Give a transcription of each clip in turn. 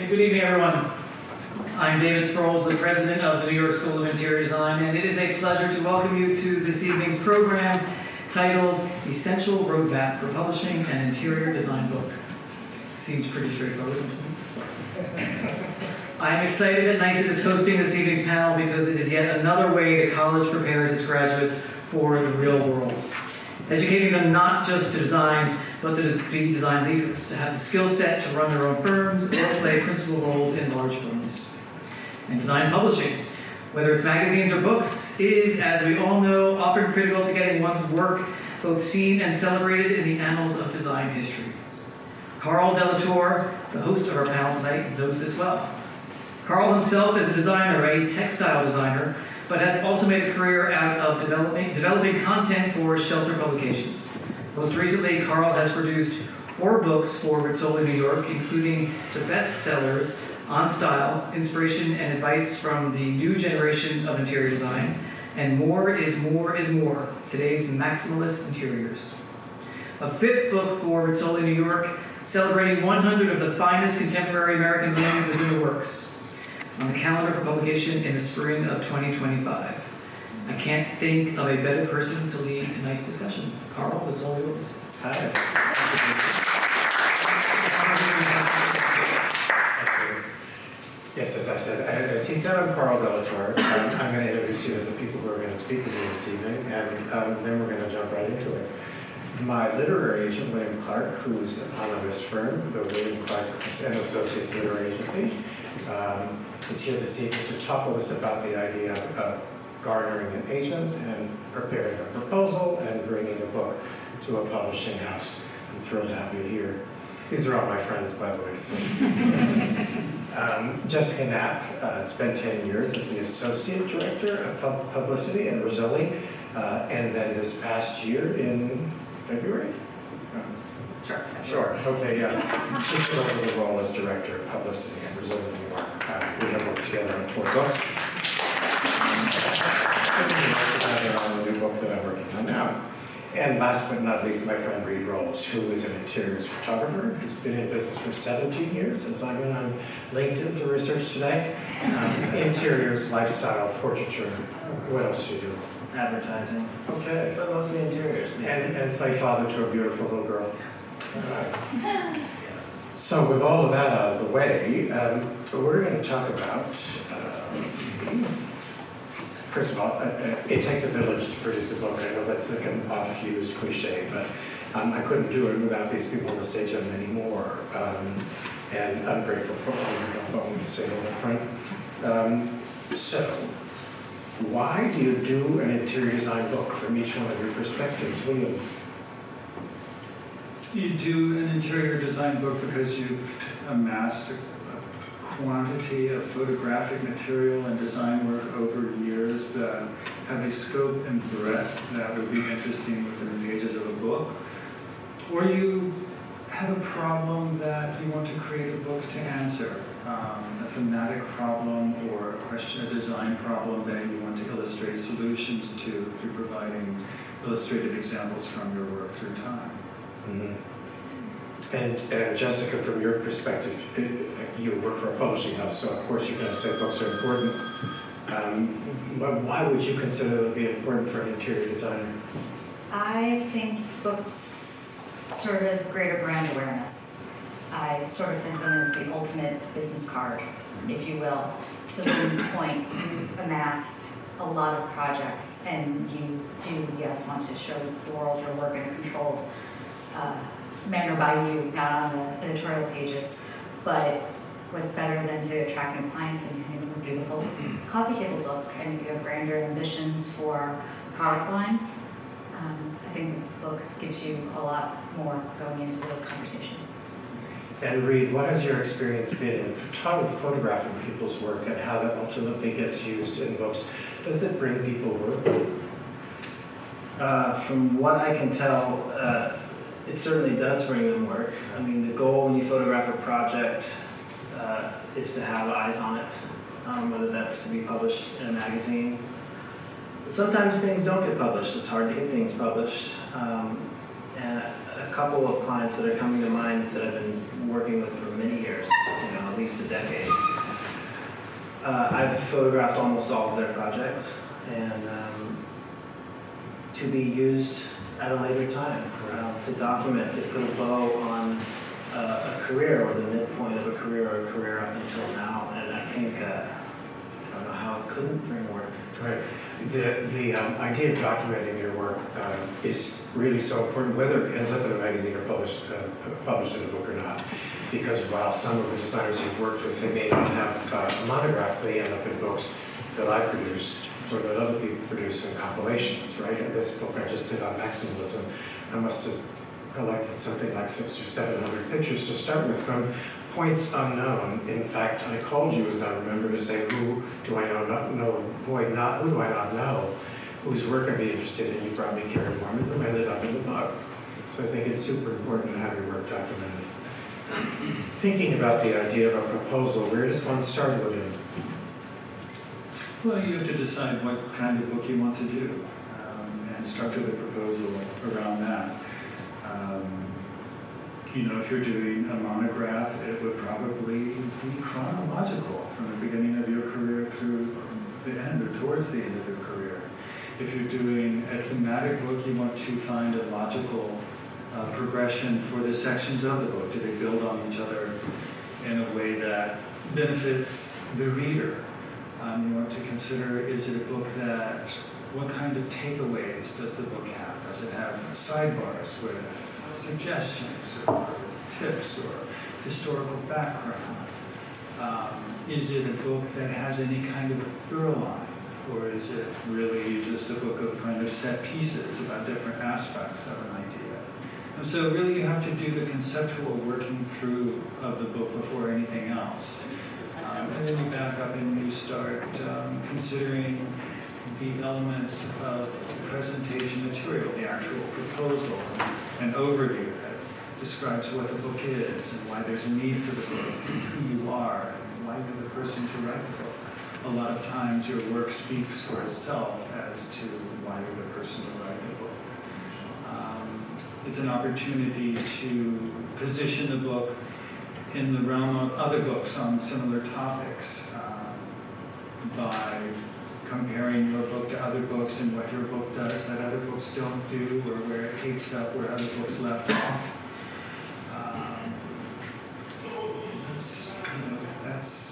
Good evening, everyone. I'm Reid Rolls, the president of the New York School of Interior Design, and it is a pleasure to welcome you to this evening's program titled Essential Roadmap for Publishing an Interior Design Book. Seems pretty straightforward, doesn't it? I am excited that NYSyd is hosting this evening's panel because it is yet another way that college prepares its graduates for the real world, educating them not just to design, but to be design leaders, to have the skill set to run their own firms or play principal roles in large firms. And design publishing, whether it's magazines or books, is, as we all know, often critical to getting one's work both seen and celebrated in the annals of design history. Carl Dellatore, the host of our panel tonight, knows this well. Carl himself is a designer, a textile designer, but has also made a career out of developing content for shelter publications. Most recently, Carl has produced 4 books for Rizzoli, New York, including the bestsellers On Style, Inspiration and Advice from the New Generation of Interior Design, and More is More is More, Today's Maximalist Interiors. A 5th book for Rizzoli, New York, celebrating 100 of the finest contemporary American names is in the works, on the calendar for publication in the spring of 2025. I can't think of a better person to lead tonight's discussion. Carl, it's all yours. Hi. Yes, as I said, as he said, I'm Carl Dellatore. I'm going to introduce you to the people who are going to speak with me this evening, and then we're going to jump right into it. My literary agent, William Clark, who's an eponymous firm, the William Clark and Associates Literary Agency, is here this evening to talk with us about the idea of garnering an agent and preparing a proposal and bringing a book to a publishing house. I'm thrilled to have you here. These are all my friends, by the way. So. Jessica Napp spent 10 years as the Associate Director of Publicity at Rizzoli, and then this past year in February? Sure. Okay, yeah. She took over the role as Director of Publicity at Rizzoli, New York. We have worked together on 4 books. On the new book that I'm working on now. And last but not least, my friend Reid Rolls, who is an interiors photographer, who's been in business for 17 years, as I went on LinkedIn to research today. Interiors, lifestyle, portraiture. What else do you do? Advertising. Okay. But mostly interiors. And play father to a beautiful little girl. All right. So with all of that out of the way, we're going to talk about, let's see. First of all, it takes a village to produce a book. I know that's like an oft-used cliche, but I couldn't do it without these people on the stage and many more. And I'm grateful for all of you. I want to say that up front. So, why do you do an interior design book from each one of your perspectives? William? You do an interior design book because you've amassed a quantity of photographic material and design work over years that have a scope and breadth that would be interesting within the pages of a book. Or you have a problem that you want to create a book to answer, a thematic problem or a question, a design problem that you want to illustrate solutions to through providing illustrative examples from your work through time. Mm-hmm. And Jessica, from your perspective, you work for a publishing house, so of course you're going to say books are important. But why would you consider them to be important for an interior designer? I think books serve as greater brand awareness. I sort of think of them as the ultimate business card, if you will. To Lynn's point, you've amassed a lot of projects, and you do, yes, want to show the world your work in a controlled manner by you, not on the editorial pages. But what's better than to attract new clients and hand them a beautiful coffee table book, and if you have grander ambitions for product lines, I think the book gives you a lot more going into those conversations. And Reid, what has your experience been in photographing people's work and how that ultimately gets used in books? Does it bring people work? From what I can tell, it certainly does bring them work. I mean, the goal when you photograph a project is to have eyes on it, whether that's to be published in a magazine. But sometimes things don't get published. It's hard to get things published. And a couple of clients that are coming to mind that I've been working with for many years, at least a decade. I've photographed almost all of their projects, and to be used at a later time, to document, to put a bow on a career or the midpoint of a career or a career up until now. And I think, I don't know how it couldn't bring work. Right. The idea of documenting your work is really so important, whether it ends up in a magazine or published in a book or not. Because while some of the designers you've worked with, they may not have a monograph, they end up in books that I produce or that other people produce in compilations, right? And this book I just did on maximalism, I must have collected something like 600 or 700 pictures to start with from points unknown. In fact, I called you, as I remember, to say, who do I who do I not know, whose work I'd be interested in. You brought me Karen Mormon, who ended up in the book. So I think it's super important to have your work documented. Thinking about the idea of a proposal, where does one start with it? Well, you have to decide what kind of book you want to do and structure the proposal around that. If you're doing a monograph, it would probably be chronological from the beginning of your career through the end or towards the end of your career. If you're doing a thematic book, you want to find a logical progression for the sections of the book. Do they build on each other in a way that benefits the reader? You want to consider, is it a book what kind of takeaways does the book have? Does it have sidebars with suggestions or tips or historical background? Is it a book that has any kind of a through line? Or is it really just a book of kind of set pieces about different aspects of an idea? And so really you have to do the conceptual working through of the book before anything else. And then you back up and you start considering the elements of the presentation material, the actual proposal, an overview that describes what the book is and why there's a need for the book, who you are, and why you're the person to write the book. A lot of times your work speaks for itself as to why you're the person to write the book. It's an opportunity to position the book in the realm of other books on similar topics by comparing your book to other books and what your book does that other books don't do, or where it takes up where other books left off.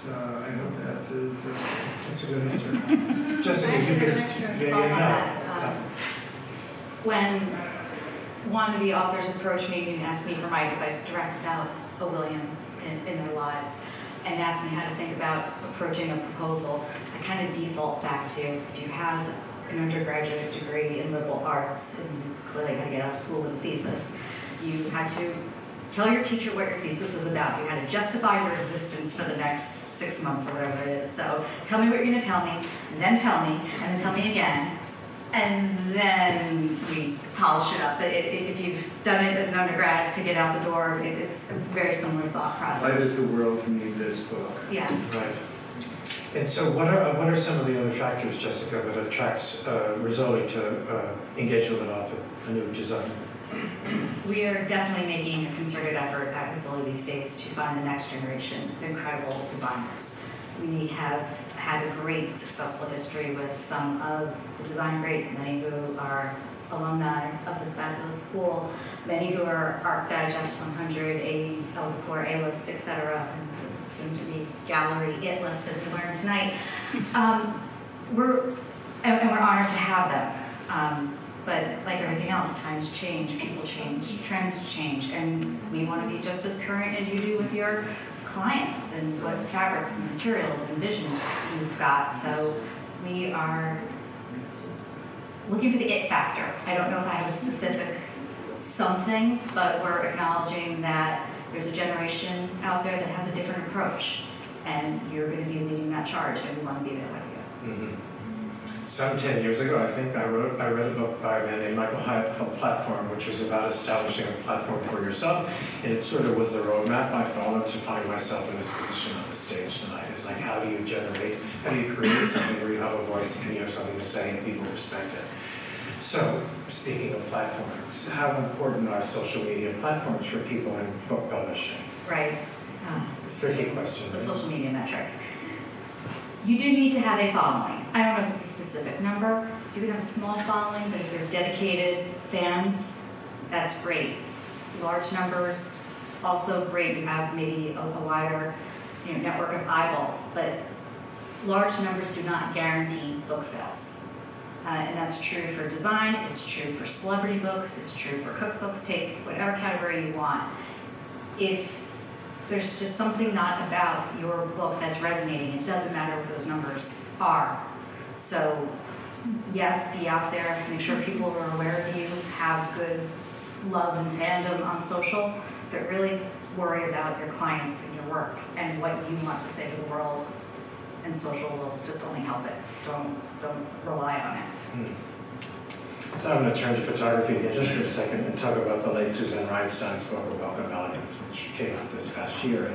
I hope that is. That's a good answer. Jessica, you could. Yeah. When wannabe authors approach me and ask me for my advice direct without a William in their lives, and ask me how to think about approaching a proposal, I kind of default back to, if you have an undergraduate degree in liberal arts and you clearly got to get out of school with a thesis, you had to tell your teacher what your thesis was about. You had to justify your existence for the next 6 months or whatever it is. So tell me what you're going to tell me, and then tell me, and then tell me again, and then we polish it up. But if you've done it as an undergrad to get out the door, it's a very similar thought process. Why does the world need this book? Yes. Right. And so what are some of the other factors, Jessica, that attracts Rizzoli to engage with an author, a new designer? We are definitely making a concerted effort at Rizzoli these days to find the next generation of incredible designers. We have had a great successful history with some of the design greats, many who are alumni of this fabulous school, many who are Art Digest 100, Elle Decor A-list, etc., and soon to be Gallery It list, as we learned tonight. We're honored to have them. But like everything else, times change, people change, trends change, and we want to be just as current as you do with your clients and what fabrics and materials and vision you've got. So we are looking for the it factor. I don't know if I have a specific something, but we're acknowledging that there's a generation out there that has a different approach, and you're going to be leading that charge, and we want to be there with you. Mm-hmm. Some 10 years ago, I think, I read a book by a man named Michael Hyatt called Platform, which was about establishing a platform for yourself, and it sort of was the roadmap I followed to find myself in this position on the stage tonight. It's like, how do you create something where you have a voice and you have something to say and people respect it? So, speaking of platforms, how important are social media platforms for people in book publishing? Right. Tricky question. The right? social media metric. You do need to have a following. I don't know if it's a specific number. You can have a small following, but if they're dedicated fans, that's great. Large numbers, also great. You have maybe a wider, network of eyeballs, but large numbers do not guarantee book sales. And that's true for design, it's true for celebrity books, it's true for cookbooks, take whatever category you want. If there's just something not about your book that's resonating, it doesn't matter what those numbers are. So yes, be out there, make sure people are aware of you, have good love and fandom on social, but really worry about your clients and your work and what you want to say to the world, and social will just only help it. Don't rely on it. So I'm going to turn to photography again just for a second and talk about the late Suzanne Reinstein's book, Welcome Elegance, which came out this past year.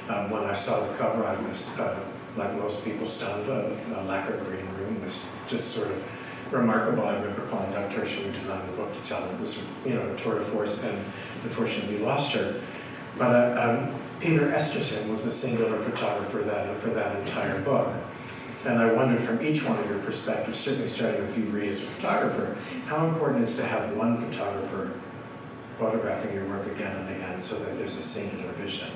And when I saw the cover, I was, like most people, stunned. A lacquer green room was just sort of remarkable. I remember calling Doug Tertiary, who designed the book, to tell him it was, a tour de force, and unfortunately we lost her. But Peter Esterson was the singular photographer for that entire book. And I wondered, from each one of your perspectives, certainly starting with you, Reid, as a photographer, how important it is to have one photographer photographing your work again and again so that there's a singular vision?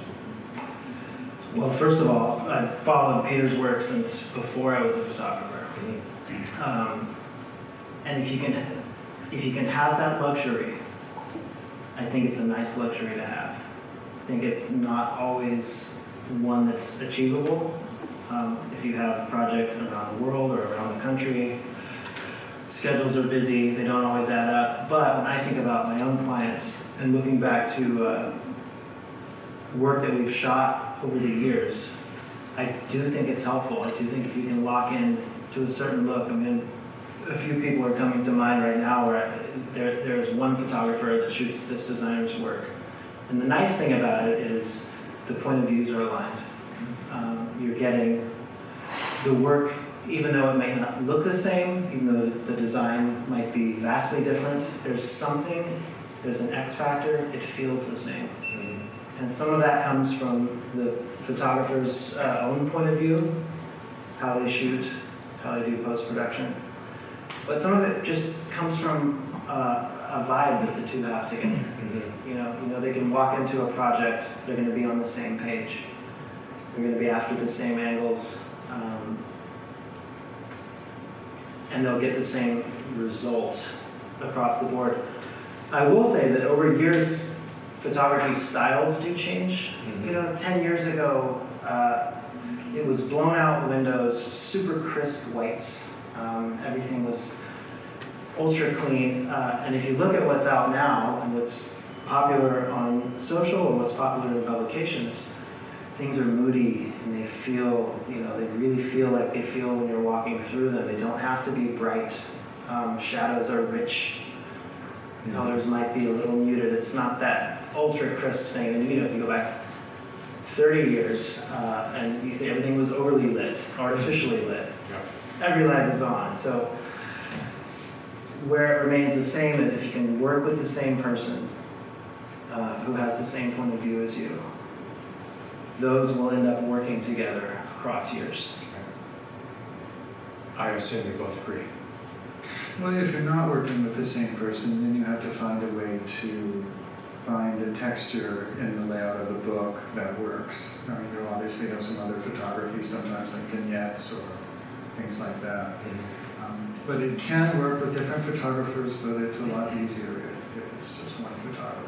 Well, first of all, I've followed Peter's work since before I was a photographer. And if you can have that luxury, I think it's a nice luxury to have. I think it's not always one that's achievable. If you have projects around the world or around the country, schedules are busy, they don't always add up. But when I think about my own clients and looking back to work that we've shot over the years, I do think it's helpful. I do think if you can lock in to a certain look, I mean, a few people are coming to mind right now where there's one photographer that shoots this designer's work. And the nice thing about it is the point of views are aligned. You're getting the work, even though it may not look the same, even though the design might be vastly different, there's an X factor, it feels the same. And some of that comes from the photographer's own point of view, how they shoot, how they do post-production. But some of it just comes from a vibe that the two have together. They can walk into a project, they're going to be on the same page. They're going to be after the same angles, and they'll get the same result across the board. I will say that over years, photography styles do change. 10 years ago, it was blown out windows, super crisp whites. Everything was ultra clean. And if you look at what's out now and what's popular on social and what's popular in publications, things are moody and they feel, they really feel like they feel when you're walking through them. They don't have to be bright. Shadows are rich. Colors might be a little muted. It's not that ultra crisp thing. And if you go back 30 years and you see everything was overly lit, artificially lit. Every light was on. So where it remains the same is if you can work with the same person who has the same point of view as you, those will end up working together across years. I assume you both agree. Well, if you're not working with the same person, then you have to find a way to find a texture in the layout of the book that works. I mean, you'll obviously have some other photography, sometimes like vignettes or things like that. But it can work with different photographers, but it's a lot easier if it's just one photographer.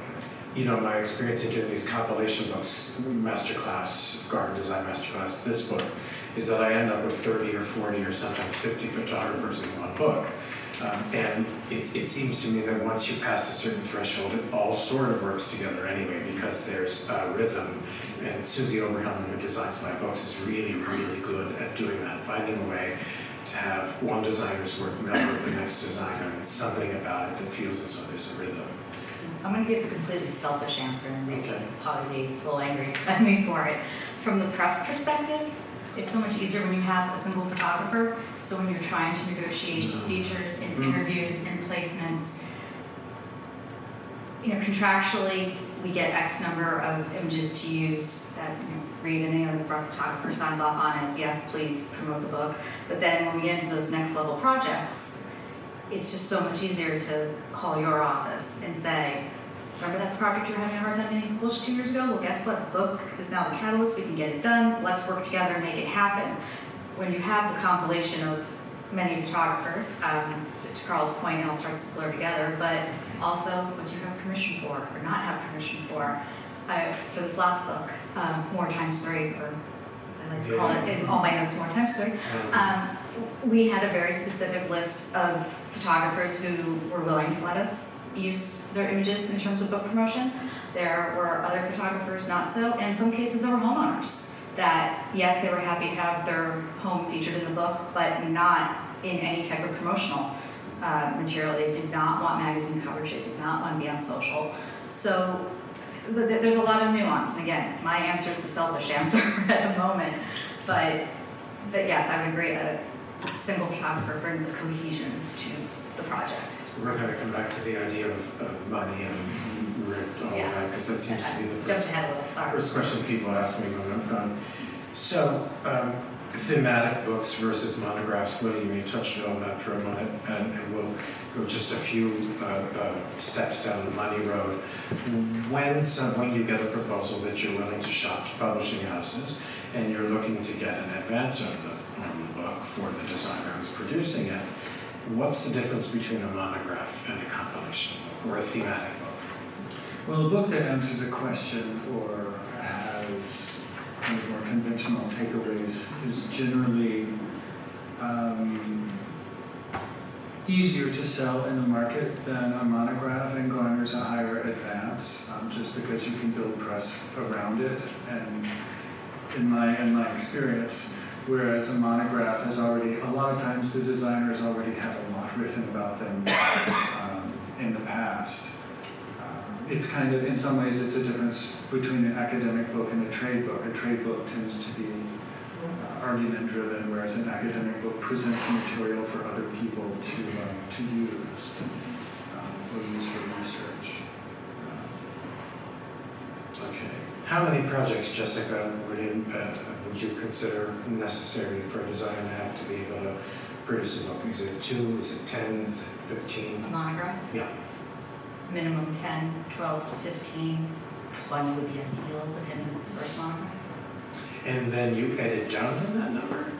My experience in doing these compilation books, Masterclass, Garden Design Masterclass, this book, is that I end up with 30 or 40 or sometimes 50 photographers in one book. And it seems to me that once you pass a certain threshold, it all sort of works together anyway, because there's rhythm. And Susie Oberhelman, who designs my books, is really, really good at doing that, finding a way to have one designer's work meld with the next designer, and something about it that feels as though there's a rhythm. I'm going to give a completely selfish answer and maybe Okay. probably be a little angry at me for it. From the press perspective, It's so much easier when you have a single photographer. So when you're trying to negotiate features and interviews and placements, contractually, we get X number of images to use that Reid and any other photographer signs off on as, yes, please promote the book. But then when we get into those next level projects, it's just so much easier to call your office and say, remember that project you were having a hard time getting published 2 years ago? Well, guess what? The book is now the catalyst. We can get it done. Let's work together and make it happen. When you have the compilation of many photographers, to Carl's point, it all starts to blur together, but also what do you have permission for or not have permission for? For this last book, More Times 3, or as I like to call it in all my notes, More Times 3, we had a very specific list of photographers who were willing to let us use their images in terms of book promotion. There were other photographers not so, and in some cases there were homeowners that, yes, they were happy to have their home featured in the book, but not in any type of promotional material. They did not want magazine coverage. They did not want to be on social. So there's a lot of nuance. And again, my answer is the selfish answer at the moment. But yes, I would agree that a single photographer brings a cohesion to the project. We're going to come back to the idea of money and all that, because that seems to be the Jumped ahead a little, sorry. first question people ask me when I'm done. So, thematic books versus monographs. William, you touched on that for a minute, and we'll go just a few steps down the money road. When you get a proposal that you're willing to shop to publishing houses, and you're looking to get an advance on the book for the designer who's producing it, what's the difference between a monograph and a compilation book or a thematic book? Well, a book that answers a question or has kind of more conventional takeaways is generally easier to sell in the market than a monograph, and garners a higher advance, just because you can build press around it. And in my experience, whereas a monograph has already, a lot of times the designers already have a lot written about them in the past. It's kind of, in some ways, it's a difference between an academic book and a trade book. A trade book tends to be argument-driven, whereas an academic book presents material for other people to use or use for research. Okay. How many projects, Jessica, would you consider necessary for a designer to have to be able to produce a book? Is it 2? Is it 10? Is it 15? A monograph? Yeah. Minimum 10, 12 to 15. 20 would be ideal, depending on the first monograph. And then you edit down from that number?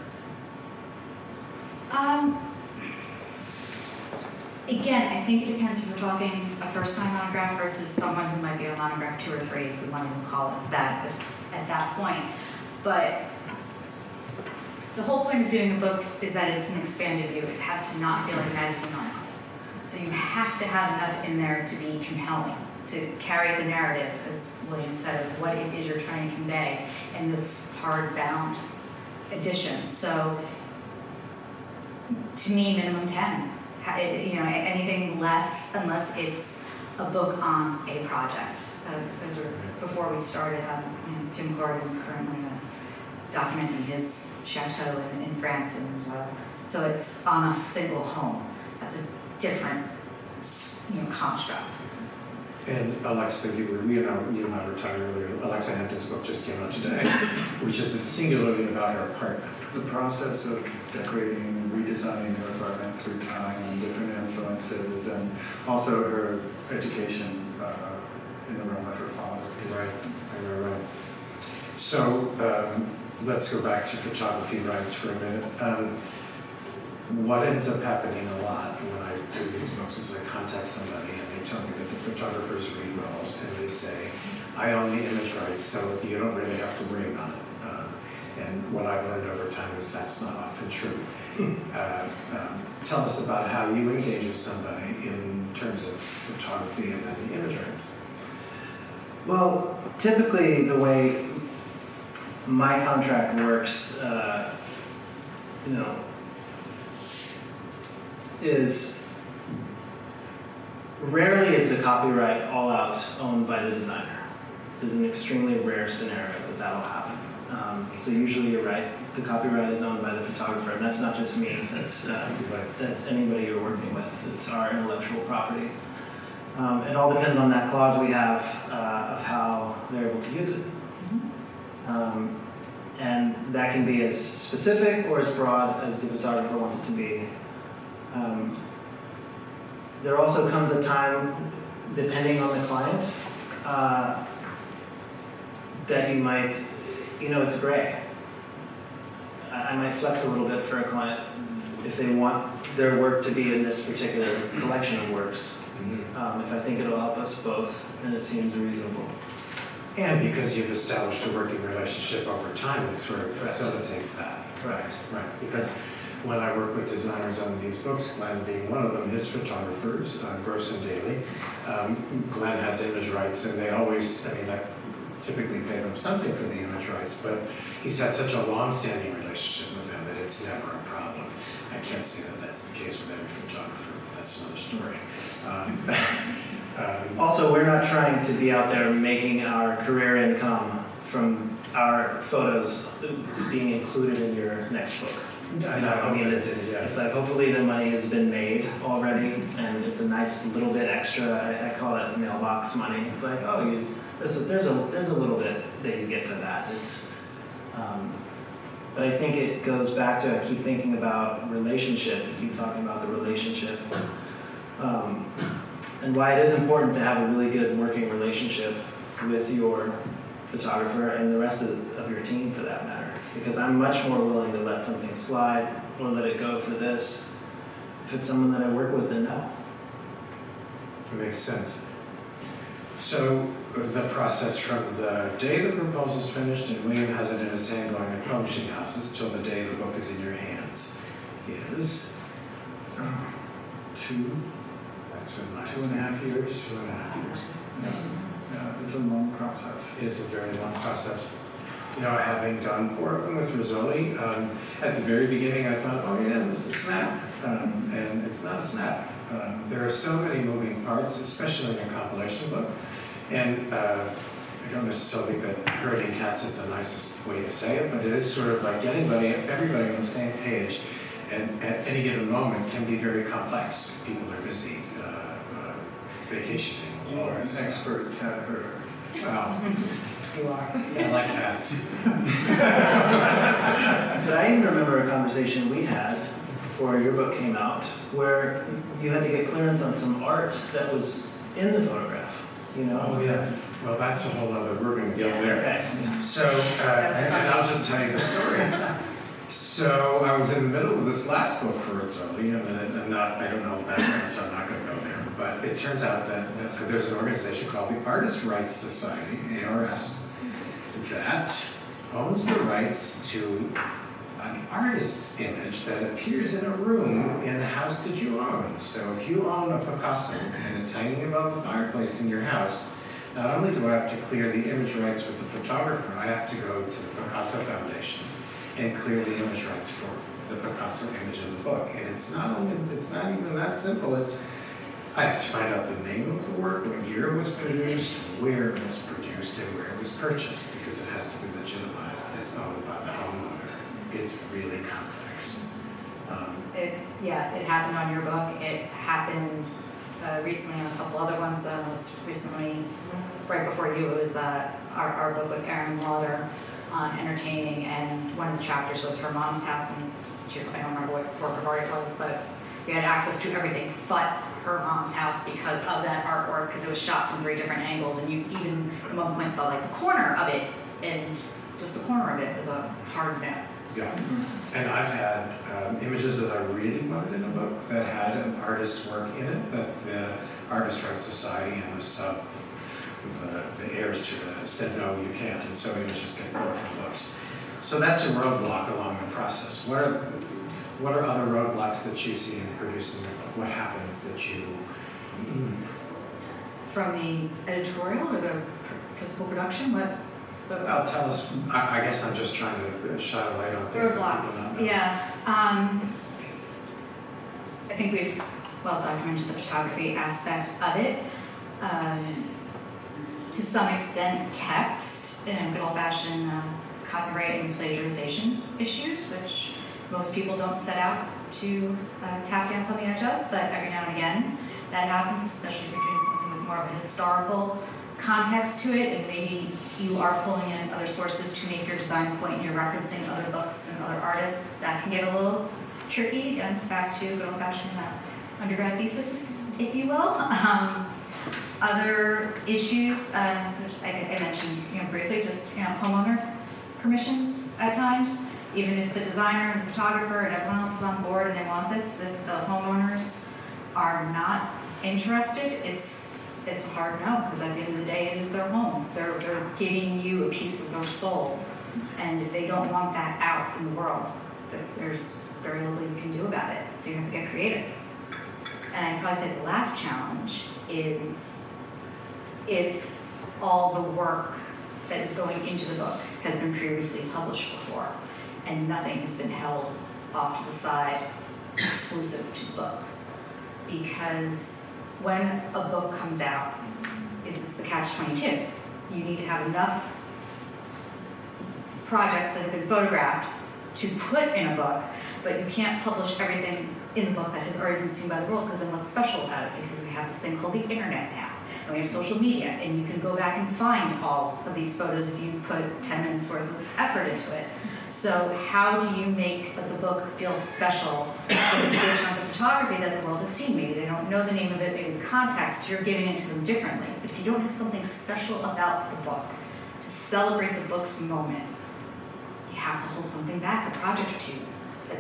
Again, I think it depends if we're talking a first-time monograph versus someone who might be on monograph 2 or 3, if we want to call it that at that point. But the whole point of doing a book is that it's an expanded view. It has to not feel like a magazine article. So you have to have enough in there to be compelling, to carry the narrative, as William said, of what it is you're trying to convey in this hardbound edition. So to me, minimum 10. Anything less, unless it's a book on a project. Before we started, Tim Corrigan's currently documenting his chateau in France, and so it's on a single home. That's a different, construct. And Alexa, you and I were talking earlier, Alexa Hampton's book just came out today, which is singularly about her apartment. The process of decorating, redesigning her apartment through time and different influences, and also her education in the realm of her father. Right. So let's go back to photography rights for a minute. What ends up happening a lot when I do these books is I contact somebody and they tell me that the photographer's Reid Rolls, and they say, I own the image rights, so you don't really have to worry about it. And what I've learned over time is that's not often true. Tell us about how you engage with somebody in terms of photography and then the image rights. Well, typically the way my contract works, is rarely is the copyright all out owned by the designer. It's an extremely rare scenario that will happen. So usually you're right, the copyright is owned by the photographer, and that's not just me, that's anybody you're working with, it's our intellectual property. It all depends on that clause we have of how they're able to use it. And that can be as specific or as broad as the photographer wants it to be. There also comes a time, depending on the client, that you might, it's gray. I might flex a little bit for a client if they want their work to be in this particular collection of works. If I think it'll help us both, and it seems reasonable. And because you've established a working relationship over time, it sort of facilitates that. Right. Right, because when I work with designers on these books, Glenn being one of them, his photographers, Gross and Daly, Glenn has image rights, and they always, I typically pay them something for the image rights, but he's had such a long-standing relationship with them that it's never a problem. I can't say that that's the case with every photographer, but that's another story. Also, we're not trying to be out there making our career income from our photos being included in your next book. It's like hopefully the money has been made already, and it's a nice little bit extra. I call it mailbox money. It's like, there's a little bit that you get for that. But I think it goes back to, I keep thinking about relationship. I keep talking about the relationship. And why it is important to have a really good working relationship with your photographer and the rest of your team for that matter. Because I'm much more willing to let something slide or let it go for this if it's someone that I work with and know. That makes sense. So the process from the day the proposal's finished and William has it in his hand going to publishing houses till the day the book is in your hands is That's been my 2.5 years. 2.5 years. Yeah, it's a long process. It is a very long process. Having done 4 of them with Rizzoli, at the very beginning I thought, oh yeah, this is a snap. And it's not a snap. There are so many moving parts, especially in a compilation book. And I don't necessarily think that herding cats is the nicest way to say it, but it is sort of like getting everybody on the same page. And at any given moment can be very complex. People are busy vacationing. Or an expert cat herder. Wow. You are. I like cats. But I even remember a conversation we had before your book came out where you had to get clearance on some art that was in the photograph, Oh yeah. Well, that's a whole other, we're going to get there. Okay. So, and I'll just tell you the story. So I was in the middle of this last book for Rizzoli, and I don't know the background, so I'm not going to go there. But it turns out that there's an organization called the Artist Rights Society, ARS, that owns the rights to an artist's image that appears in a room in the house that you own. So if you own a Picasso and it's hanging above the fireplace in your house, not only do I have to clear the image rights with the photographer, I have to go to the Picasso Foundation and clear the image rights for the Picasso image in the book. And it's not even that simple. I have to find out the name of the work, what year it was produced, where it was produced, and where it was purchased, because it has to be legitimized as owned by the homeowner. It's really complex. Yes, it happened on your book. It happened recently on a couple other ones. Most recently, right before you, it was our book with Erin Lauder on entertaining, and one of the chapters was her mom's house, and I don't remember what work of art it was, but we had access to everything but her mom's house because of that artwork, because it was shot from 3 different angles, and you even at one point saw like the corner of it, and just the corner of it was a hard no. Yeah, and I've had images that I really wanted in a book that had an artist's work in it, that the Artist Rights Society and the heirs to it said, no, you can't, and so images get pulled from books. So that's a roadblock along the process. What are other roadblocks that you see in producing a book? What happens that you... From the editorial or the physical production? What? Well, tell us. I guess I'm just trying to shine a light on things that people Roadblocks, don't know. yeah. I think we've well documented the photography aspect of it. To some extent, text in a good old-fashioned copyright and plagiarization issues, which most people don't set out to tap dance on the edge of, but every now and again that happens, especially if you're doing something with more of a historical context to it, and maybe you are pulling in other sources to make your design point and you're referencing other books and other artists. That can get a little tricky, and back to good old-fashioned undergrad thesis, if you will. Other issues, which I mentioned briefly, just homeowner permissions at times. Even if the designer and the photographer and everyone else is on board and they want this, if the homeowners are not interested, it's a hard no, because at the end of the day, it is their home. They're giving you a piece of their soul, and if they don't want that out in the world, there's very little you can do about it. So you have to get creative. And I'd probably say the last challenge is if all the work that is going into the book has been previously published before, and nothing has been held off to the side exclusive to the book. Because when a book comes out, it's the catch-22. You need to have enough projects that have been photographed to put in a book, but you can't publish everything in the book that has already been seen by the world, because then what's special about it? Because we have this thing called the internet now, and we have social media, and you can go back and find all of these photos if you put 10 minutes worth of effort into it. So how do you make the book feel special with a big chunk of photography that the world has seen? Maybe they don't know the name of it, maybe the context, you're giving it to them differently. But if you don't have something special about the book to celebrate the book's moment, you have to hold something back, a project or two,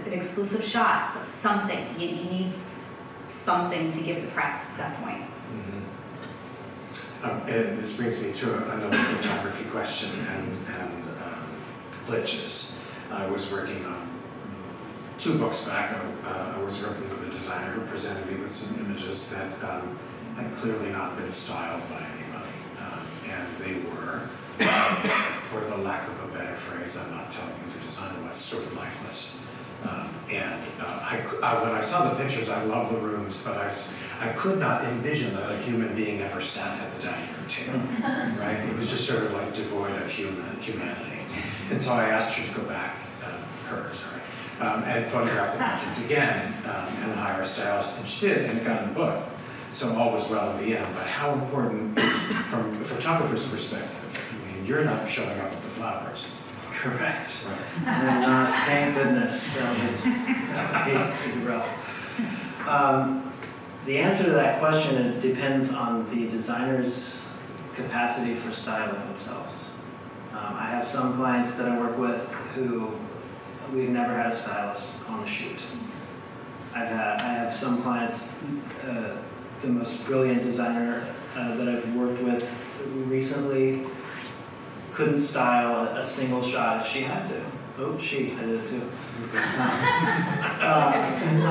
an exclusive shot, something. You need something to give the press at that point. And this brings me to another photography question and glitches. I was working on 2 books back. I was working with a designer who presented me with some images that had clearly not been styled by anybody. And they were, for the lack of a better phrase, I'm not telling you the designer was, sort of lifeless. When I saw the pictures, I love the rooms, but I could not envision that a human being ever sat at the dining room table, right? It was just sort of like devoid of humanity. And so I asked her to go back, and photograph the project again, and hire a stylist, and she did, and it got in the book. So all was well in the end, but how important is, from the photographer's perspective, I mean, you're not showing up with the flowers. Correct. Right. Thank goodness. That would be rough. The answer to that question, it depends on the designer's capacity for styling themselves. I have some clients that I work with who we've never had a stylist on the shoot. I have some clients, the most brilliant designer that I've worked with recently couldn't style a single shot if she had to. Oh, I did it too.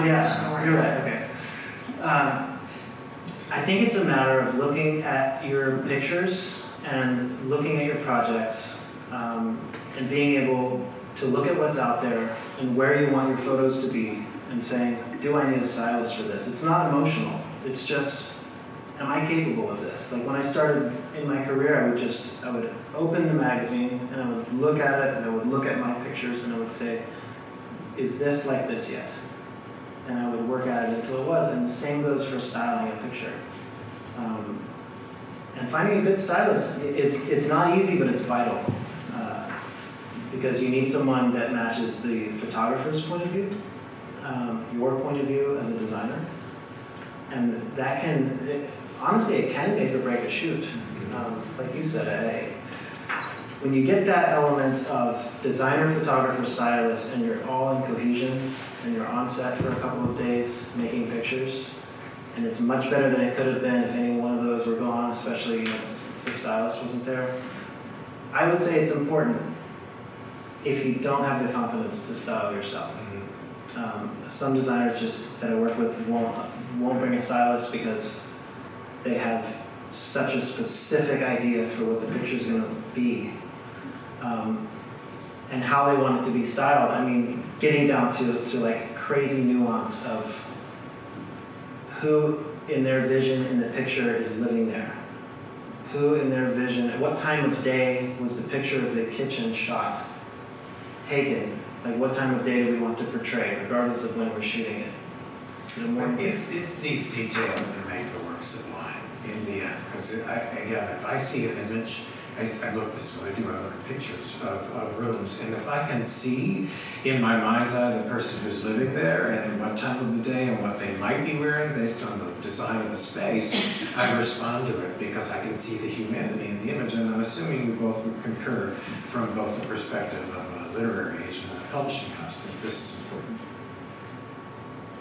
Yeah, you're right, okay. I think it's a matter of looking at your pictures and looking at your projects, and being able to look at what's out there and where you want your photos to be, and saying, do I need a stylist for this? It's not emotional. It's just, am I capable of this? Like when I started in my career, I would open the magazine and I would look at it and I would look at my pictures and I would say, is this like this yet? And I would work at it until it was. And the same goes for styling a picture. And finding a good stylist, it's not easy, but it's vital. Because you need someone that matches the photographer's point of view, your point of view as a designer. And that honestly, it can make or break a shoot. Like you said, when you get that element of designer, photographer, stylist, and you're all in cohesion, and you're on set for a couple of days making pictures, and it's much better than it could have been if any one of those were gone, especially if the stylist wasn't there. I would say it's important if you don't have the confidence to style yourself. Some designers that I work with won't bring a stylist because they have such a specific idea for what the picture is going to be, and how they want it to be styled. I mean, getting down to like crazy nuance of who in their vision in the picture is living there. Who in their vision, at what time of day was the picture of the kitchen shot? taken? Like what time of day do we want to portray, regardless of when we're shooting it? The more- It's these details that make the work sublime in the end. Because again, if I see an image, I look this way, I look at pictures of rooms, and if I can see in my mind's eye the person who's living there and what time of the day and what they might be wearing based on the design of the space, I respond to it because I can see the humanity in the image, and I'm assuming we both would concur from both the perspective of a literary agent and a publishing house that this is important.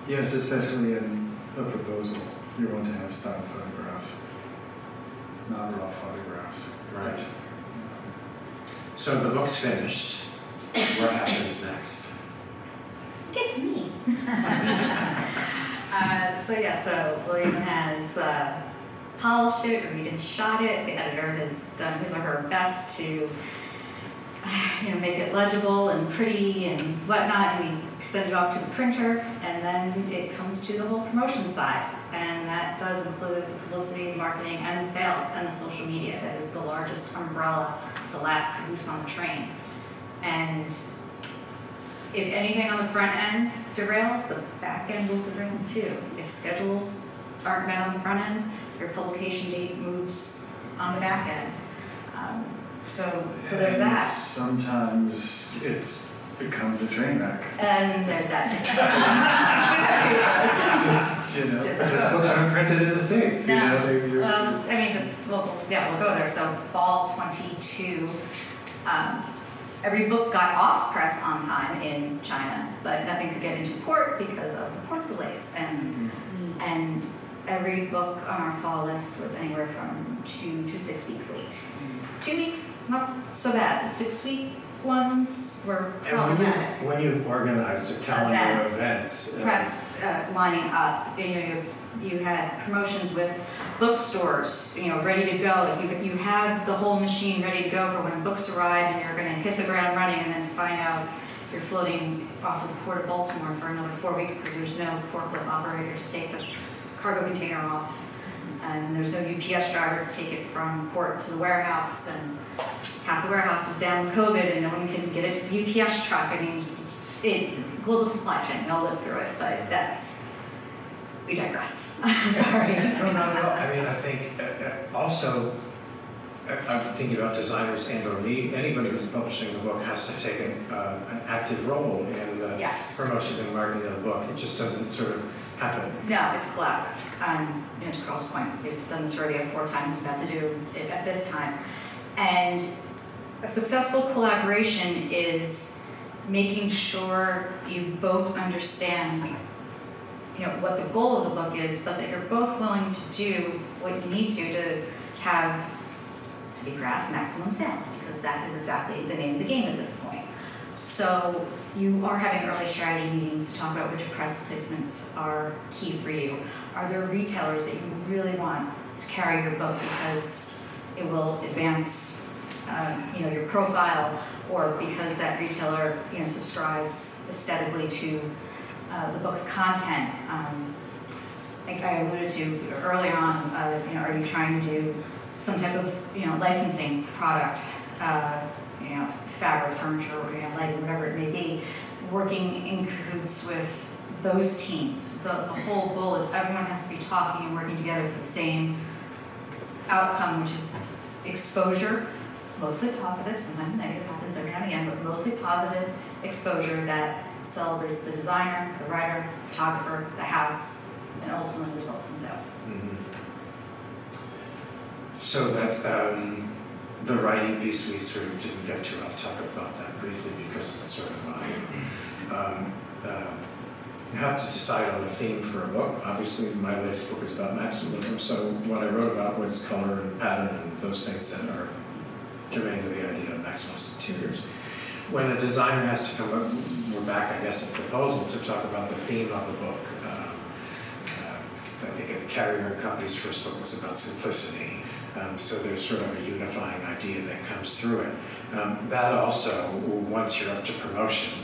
Yes, especially in a proposal, you want to have stock photographs, not raw photographs. Right. So the book's finished. What happens next? Get to me. So William has polished it, Reid and shot it. The editor has done his or her best to make it legible and pretty and whatnot. And we send it off to the printer, and then it comes to the whole promotion side. And that does include the publicity, marketing, and sales, and the social media. That is the largest umbrella, the last caboose on the train. And if anything on the front end derails, the back end will derail too. If schedules aren't met on the front end, your publication date moves on the back end. So there's And that. sometimes it becomes a train wreck. And there's that too. Because books aren't printed in the States. No. You're- We'll go there. So fall 22, every book got off press on time in China, but nothing could get into port because of the port delays. And every book on our fall list was anywhere from 2 to 6 weeks late. 2 weeks, not so bad. The 6-week ones were problematic. When you've organized a calendar of events, Press lining up, you had promotions with bookstores, ready to go. You have the whole machine ready to go for when books arrive, and you're going to hit the ground running, and then to find out you're floating off of the port of Baltimore for another 4 weeks because there's no forklift operator to take the cargo container off, and there's no UPS driver to take it from port to the warehouse, and half the warehouse is down with COVID, and no one can get it to the UPS truck. I mean, global supply chain, we all live through it, but we digress. Sorry. No, not at all. I mean, I think also, I'm thinking about designers and/or anybody who's publishing a book has to take an active role in the Yes. promotion and marketing of the book. It just doesn't sort of happen. No, it's collaborative. To Carl's point, we've done this already 4 times, we've had to do it a 5th time. And a successful collaboration is making sure you both understand what the goal of the book is, but that you're both willing to do what you need to have, to be crass, maximum sales, because that is exactly the name of the game at this point. So you are having early strategy meetings to talk about which press placements are key for you. Are there retailers that you really want to carry your book because it will advance your profile, or because that retailer subscribes aesthetically to the book's content? Like I alluded to earlier on, are you trying to do some type of licensing product, fabric, furniture, lighting, whatever it may be, working in cahoots with those teams. The whole goal is everyone has to be talking and working together for the same outcome, which is exposure, mostly positive, sometimes negative happens every now and again, but mostly positive exposure that celebrates the designer, the writer, photographer, the house, and ultimately results in sales. Mm-hmm. So that the writing piece we sort of didn't get to, I'll talk about that briefly because it's sort of you have to decide on a theme for a book. Obviously, my latest book is about maximalism, so what I wrote about was color and pattern and those things that are germane to the idea of maximalist interiors. When a designer has to come up, we're back, I guess, at proposal to talk about the theme of the book. I think if Carrier & Company's first book was about simplicity, so there's sort of a unifying idea that comes through it. That also, once you're up to promotion,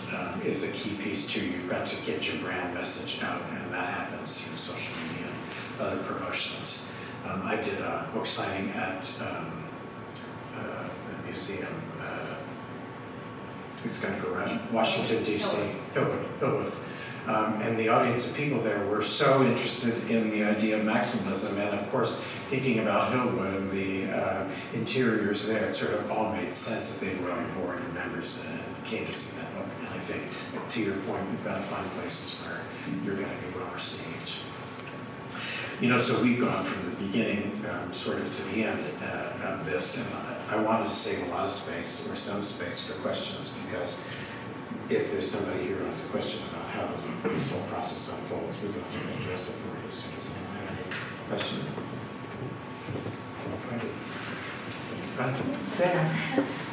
is a key piece too. You've got to get your brand message out, and that happens through social media, other promotions. I did a book signing at the museum it's going to go around Washington, D.C., Hillwood. And the audience of people there were so interested in the idea of maximalism, and of course, thinking about Hillwood and the interiors there, it sort of all made sense that they were on board and members came to see that book. And I think, to your point, we've got to find places where you're going to be well received. You know, so we've gone from the beginning sort of to the end of this, and I wanted to save a lot of space, or some space, for questions, because if there's somebody here who has a question about how this whole process unfolds, we'd love to address it for you. So does anyone have any questions?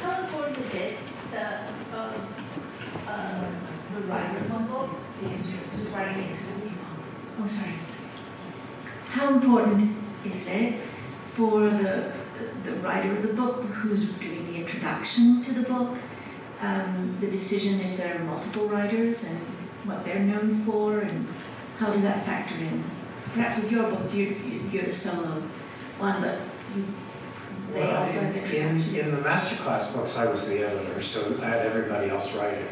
How important is it, the writer book is writing? Oh, sorry. How important is it for the writer of the book who's doing the introduction to the book, the decision if there are multiple writers and what they're known for, and how does that factor in? Perhaps with your books, you're the solo one, but they also have introductions. In the masterclass books, I was the editor, so I had everybody else writing.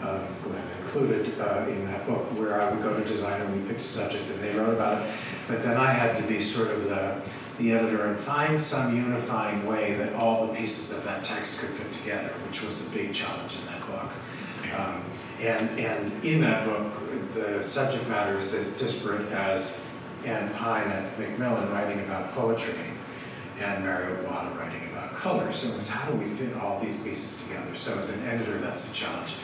Glenn included in that book, where I would go to designer and we picked a subject and they wrote about it. But then I had to be sort of the editor and find some unifying way that all the pieces of that text could fit together, which was a big challenge in that book. And in that book, the subject matter is as disparate as Anne Pine at Macmillan writing about poetry and Mario Botta writing about color. So it was, how do we fit all these pieces together? So as an editor, that's the challenge.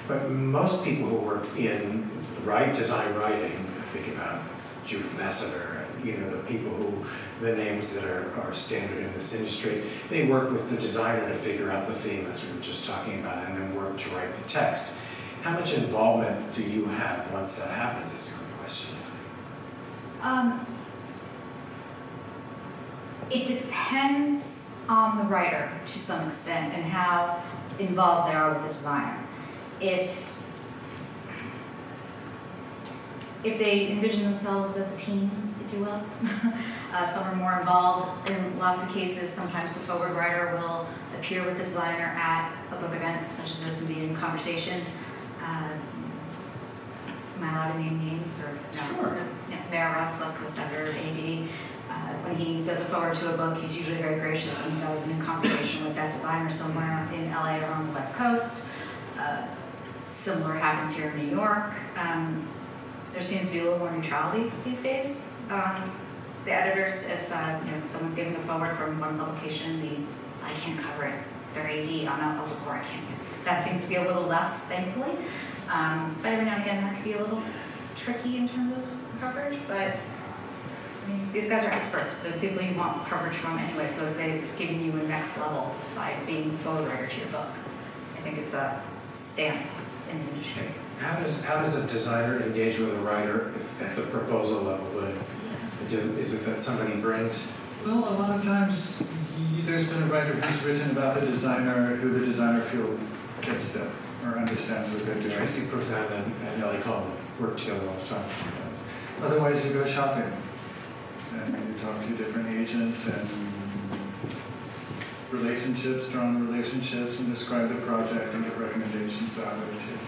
But most people who work in design writing, think about Judith Nessiter, you know, the people the names that are standard in this industry, they work with the designer to figure out the theme, as we were just talking about, and then work to write the text. How much involvement do you have once that happens, is a good question. It depends on the writer to some extent and how involved they are with the designer. If they envision themselves as a team, if you will, some are more involved. In lots of cases, sometimes the forward writer will appear with the designer at a book event such as this and be in conversation. Am I allowed to name names? Or no? Sure. Yeah, Mayor Russ, West Coast Editor, AD. When he does a forward to a book, he's usually very gracious and he does it in conversation with that designer somewhere in LA or on the West Coast. Similar happens here in New York. There seems to be a little more neutrality these days. The editors, if someone's giving a forward from one publication, I can't cover it. They're AD, I'm not public, or I can't. That seems to be a little less, thankfully. But every now and again, that can be a little tricky in terms of coverage. But I mean, these guys are experts. They're the people you want coverage from anyway, so they've given you a next level by being the forward writer to your book. I think it's a stamp in the industry. How does a designer engage with a writer at the proposal level? Is it that somebody brings? Well, a lot of times there's been a writer who's written about the designer, who the designer feels gets them or understands what they're doing. Tracy Prozan and Ellie Coleman work together all the time. Otherwise, you go shopping and you talk to different agents and strong relationships, and describe the project and get recommendations out of it too.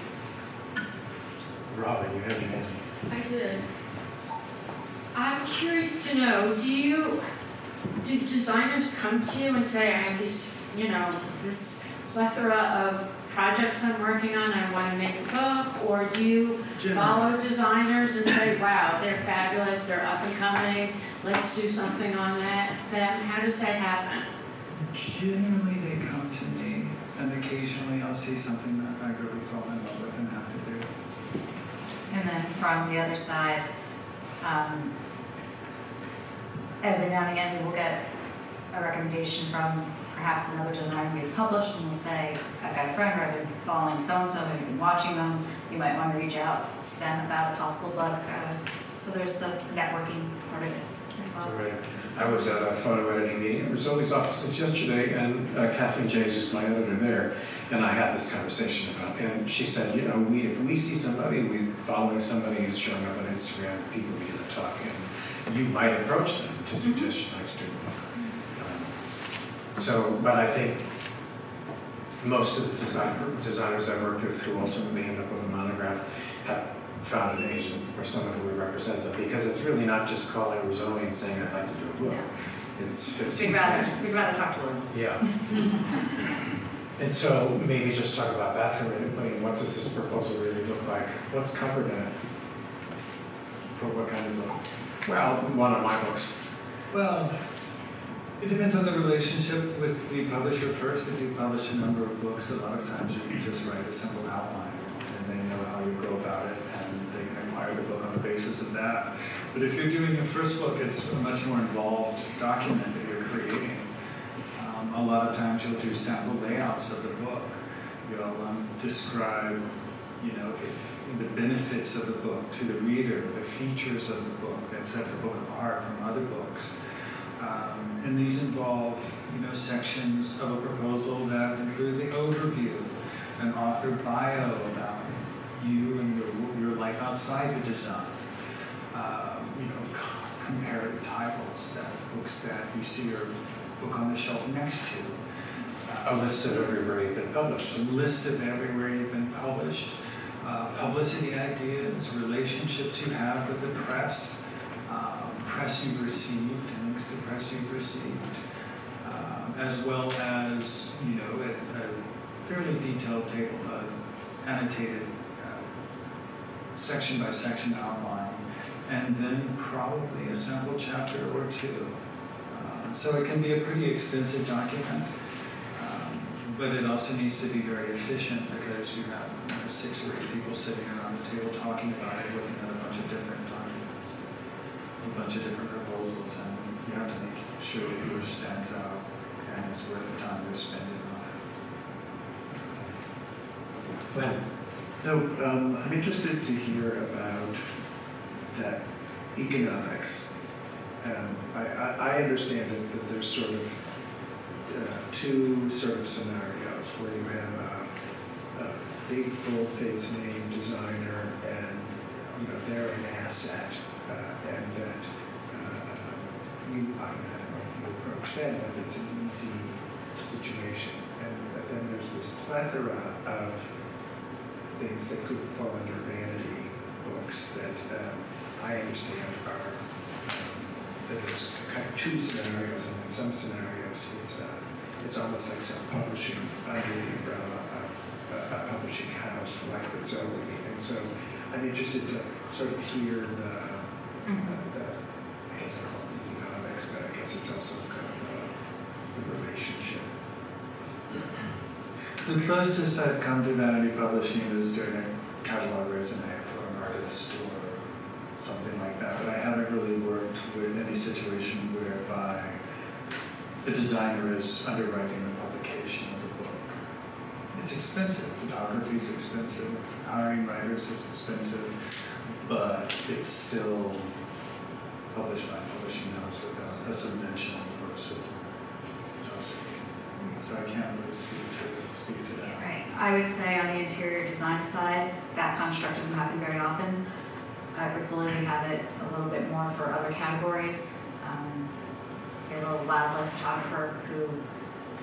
Robin, you have your hand. I did. I'm curious to know, do designers come to you and say, I have these, this plethora of projects I'm working on, I want to make a book, or do you follow designers and say, wow, they're fabulous, they're up and coming, let's do something on them? How does that happen? Generally, they come to me, and occasionally I'll see something that I really fall in love with and have to do. And then from the other side, every now and again we will get a recommendation from perhaps another designer we've published, and we'll say, I've got a friend, or I've been following so-and-so, I've been watching them, you might want to reach out to them about a possible book. So there's the networking part of it as well. Right. I was at a photo editing meeting at Rizzoli's offices yesterday, and Kathleen Jays, who's my editor there, and I had this conversation about, and she said, if we see somebody, we're following somebody who's showing up on Instagram, people we can talk, and you might approach them to suggest you'd like to do a book. But I think most of the designers I've worked with who ultimately end up with a monograph have found an agent or someone who would represent them, because it's really not just calling Rizzoli and saying, I'd like to do a book. It's 15 pages. We'd rather talk to Lord. Yeah. And so maybe just talk about that for a minute. I mean, what does this proposal really look like? What's covered in it? For what kind of book? Well, one of my books. Well, it depends on the relationship with the publisher first. If you publish a number of books, a lot of times you can just write a simple outline and they know how you go about it and they can acquire the book on the basis of that. But if you're doing your first book, it's a much more involved document that you're creating. A lot of times you'll do sample layouts of the book. You'll describe, if the benefits of the book to the reader, the features of the book that set the book apart from other books. And these involve, sections of a proposal that include the overview, an author bio about you and your life outside the design. Comparative titles, books that you see your book on the shelf next to. A list of everywhere you've been published. A list of everywhere you've been published. Publicity ideas, relationships you have with the press, press you've received, links to press you've received, as well as, a fairly detailed table, annotated section by section outline, and then probably a sample chapter or two. So it can be a pretty extensive document, but it also needs to be very efficient because you have 6 or 8 people sitting around the table talking about it, looking at a bunch of different documents, a bunch of different proposals, and you have to make sure that yours stands out and it's worth the time you're spending on it. When? So I'm interested to hear about that economics. I understand it that there's sort of 2 sort of scenarios where you have a big bold-faced name designer and they're an asset and that I don't know if you approach them, but it's an easy situation. And then there's this plethora of things that could fall under vanity books that I understand are that there's kind of 2 scenarios, and in some scenarios it's almost like self-publishing under the umbrella of a publishing house like Rizzoli. And so I'm interested to sort of hear the I guess I call it the economics, but I guess it's also kind of the relationship. The closest I've come to vanity publishing is doing a catalog resume for an artist or something like that, but I haven't really worked with any situation whereby the designer is underwriting the publication of the book. It's expensive. Photography is expensive. Hiring writers is expensive, but it's still published by a publishing house without a subvention or a subsidy. So I can't really speak to that. Right. I would say on the interior design side, that construct doesn't happen very often. Rizzoli, we have it a little bit more for other categories. We have a wildlife photographer who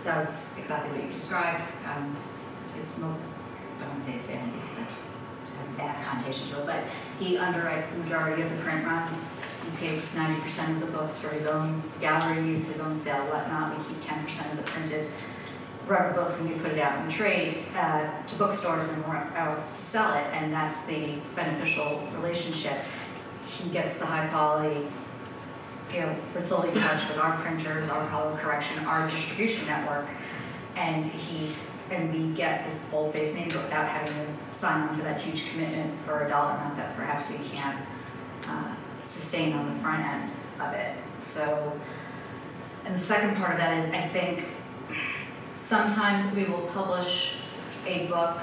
does exactly what you described. I don't say it's vanity because it has a bad connotation to it, but he underwrites the majority of the print run. He takes 90% of the books for his own gallery use, his own sale, whatnot. We keep 10% of the printed rubber books and we put it out in trade to bookstores and more outlets to sell it, and that's the beneficial relationship. He gets the high quality, Rizzoli touch with our printers, our color correction, our distribution network, and we get this bold-faced name without having to sign on for that huge commitment for a dollar amount that perhaps we can't sustain on the front end of it. So, and the second part of that is, I think sometimes we will publish a book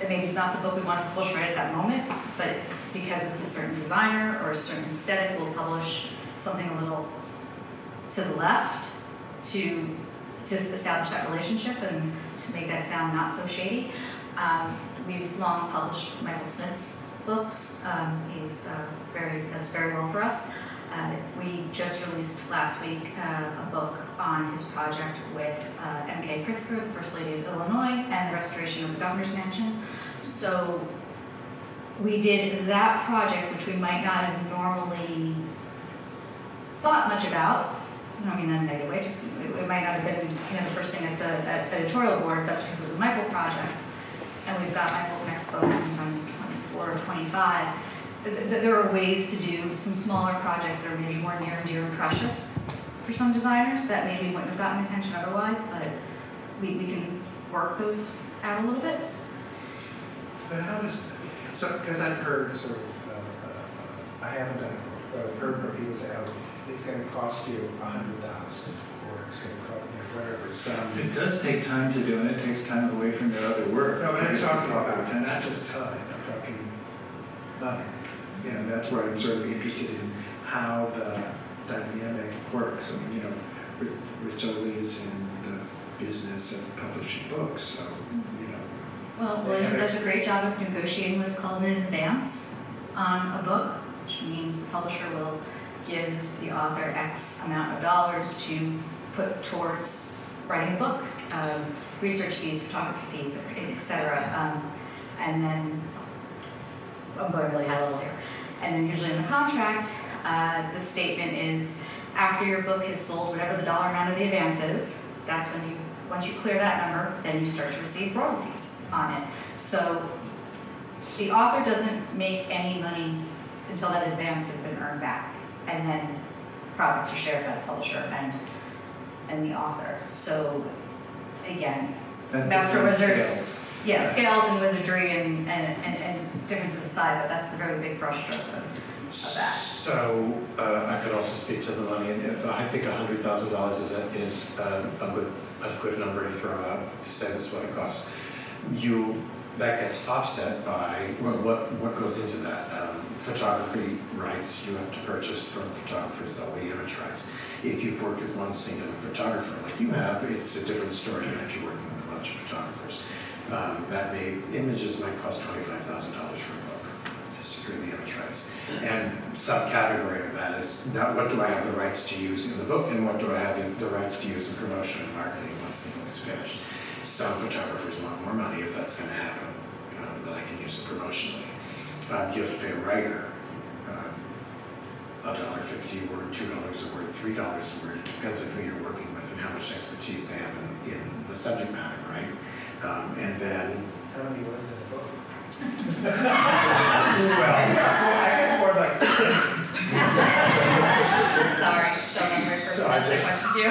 that maybe it's not the book we want to publish right at that moment, but because it's a certain designer or a certain aesthetic, we'll publish something a little to the left to establish that relationship and to make that sound not so shady. We've long published Michael Smith's books. Does very well for us. We just released last week a book on his project with M.K. Pritzker, the First Lady of Illinois, and the restoration of the Governor's Mansion. So we did that project, which we might not have normally thought much about. I don't mean that in a negative way, just it might not have been the first thing at the editorial board, but because it was a Michael project, and we've got Michael's next book sometime 24 or 25. There are ways to do some smaller projects that are maybe more near and dear and precious for some designers that maybe wouldn't have gotten attention otherwise, but we can work those out a little bit. But how does, so, because I've heard sort of, I haven't done it, but I've heard from people say, oh, it's going to cost you $100,000, or it's going to cost, whatever, some. It does take time to do, and it takes time away from their other work. No, but to I'm get talking proper about attention. not just time, I'm talking money. That's where I'm sort of interested in how the dynamic works. I mean, Rizzoli is in the business of publishing books, so, Well, William does a great job of negotiating what is called an advance on a book, which means the publisher will give the author X amount of dollars to put towards writing a book, research fees, photography fees, etc. And then, I'm going really high level here. And then usually in the contract, the statement is, after your book has sold whatever the dollar amount of the advance is, that's when once you clear that number, then you start to receive royalties on it. So the author doesn't make any money until that advance has been earned back. And then profits are shared by the publisher and the author. So again, That Master design Wizard. scales. Yeah, scales and wizardry and differences aside, but that's the very big brushstroke of that. So I could also speak to the money, and I think $100,000 is a good number to throw out to say this is what it costs. That gets offset by what goes into that. Photography rights you have to purchase from photographers, that'll be image rights. If you've worked with one singular photographer like you have, it's a different story than if you're working with a bunch of photographers. Images might cost $25,000 for a book to secure the image rights. And subcategory of that is, now what do I have the rights to use in the book, and what do I have the rights to use in promotion and marketing once the book's finished? Some photographers want more money if that's going to happen, that I can use it promotionally. You have to pay a writer $1.50 a word, $2 a word, $3 a word. It depends on who you're working with and how much expertise they have in the subject matter, right? And then, how many words in a book? well, I can afford like. Sorry, so I'm very first So I just- question to you. I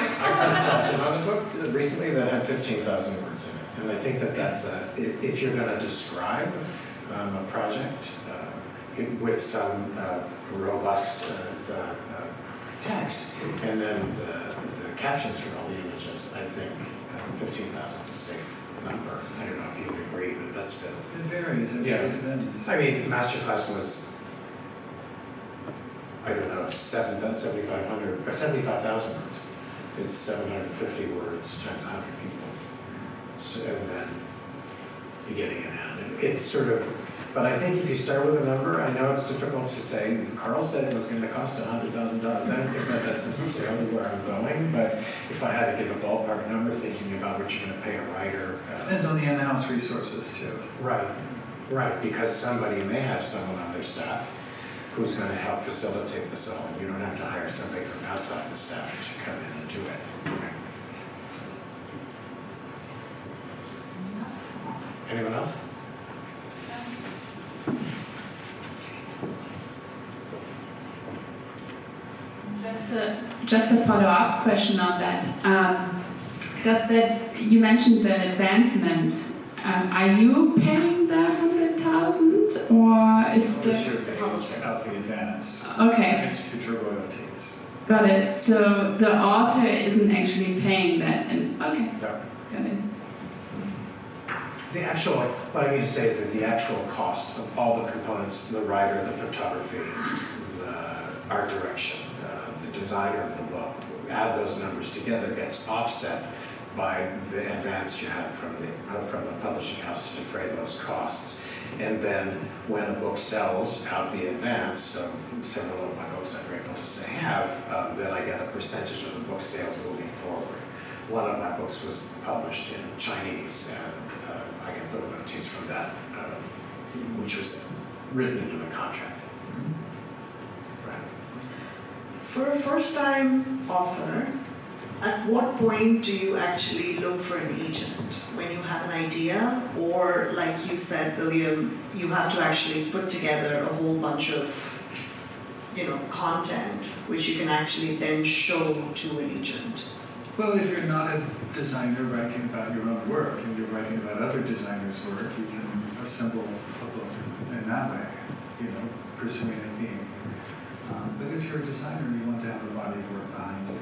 consulted on a book recently that had 15,000 words in it, and I think that's if you're going to describe a project with some robust text, and then the captions for all the images, I think 15,000 is a safe number. I don't know if you would agree, but that's been. It varies, it Yeah. depends. I mean, masterclass was, I don't know, 7,500 or 75,000 words. It's 750 words times 100 people. So, and then you're getting it out. It's sort of, but I think if you start with a number, I know it's difficult to say. Carl said it was going to cost $100,000. I don't think that's necessarily where I'm going, but if I had to give a ballpark number, thinking about what you're going to pay a writer. Depends on the in-house resources too. Right, because somebody may have someone on their staff who's going to help facilitate this all, and you don't have to hire somebody from outside the staff to come in and do it. Anyone else? Just a follow-up question on that. You mentioned the advancement. Are you paying the 100,000, or is Publisher the pays out the advance. okay? It's future royalties. Got it. So the author isn't actually paying that, and okay, No. got it. What I mean to say is that the actual cost of all the components, the writer, the photography, the art direction, the designer of the book, add those numbers together, gets offset by the advance you have from the publishing house to defray those costs. And then when a book sells out the advance, so several of my books, I'm grateful to say, have, then I get a percentage of the book sales moving forward. One of my books was published in Chinese, and I get the royalties from that, which was written into the contract. Right. For a first-time author, at what point do you actually look for an agent? When you have an idea, or like you said, William, you have to actually put together a whole bunch of, content which you can actually then show to an agent? Well, if you're not a designer writing about your own work and you're writing about other designers' work, you can assemble a book in that way, pursuing a theme. But if you're a designer, you want to have a body of work behind you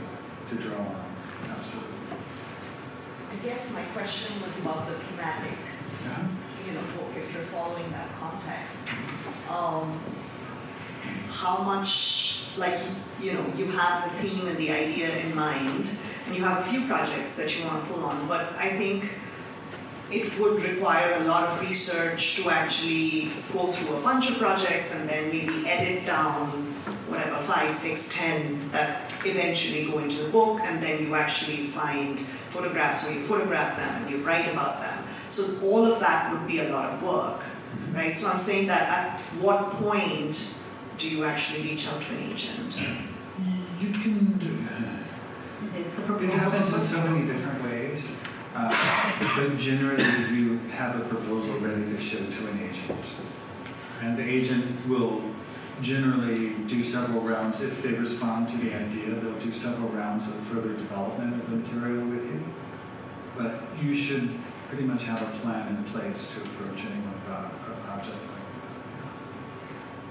to draw on. Absolutely. I guess my question was about the thematic, book, if you're following that context. How much, you have the theme and the idea in mind, and you have a few projects that you want to pull on, but I think it would require a lot of research to actually go through a bunch of projects and then maybe edit down 5, 6, 10 that eventually go into the book, and then you actually find photographs, so you photograph them and you write about them. So all of that would be a lot of work, right? So I'm saying that at what point do you actually reach out to an agent? You can do It's the it. proposal. It happens in so many different ways, but generally you have a proposal ready to show to an agent. And the agent will generally do several rounds. If they respond to the idea, they'll do several rounds of further development of the material with you. But you should pretty much have a plan in place to approach anyone about a project like